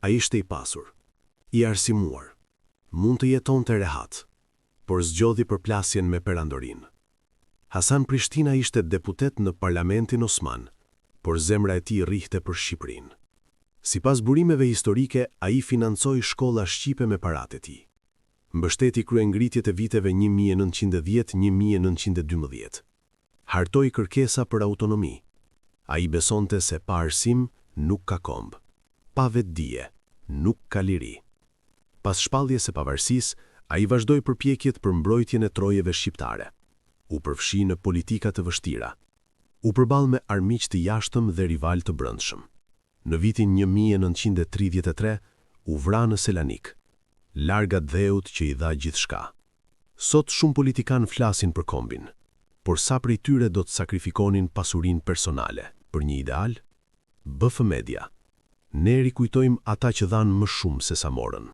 A ishte i pasur, i arsimuar, mund të jetonte rehat, por zgjodhi përplasjen me perandorin. Hasan Prishtina ishte deputet në Parlamentin Osman, por zemra e tij rrihte për Shqipërinë. Sipas burimeve historike, ai financoi shkolla shqipe me paratë e tij. Mbështeti kryengritjet e viteve 1910-1912. Hartoi kërkesa për autonomi. Ai besonte se pa arsim nuk ka komb, pa vetdije nuk ka liri. Pas shpalljes së pavarësisë, ai vazhdoi përpjekjet për mbrojtjen e trojeve shqiptare. U përfshi në politika të vështira. U përball me armiq të jashtëm dhe rival të brendshëm. Në vitin 1933 u vra në Selanik, larga dheut që i dha gjithçka. Sot shumë politikan flasin për kombin, por sa prej tyre do të sakrifikonin pasurinë personale për një ideal? BF Media. Ne rikujtojmë ata që dhanë më shumë se sa morën.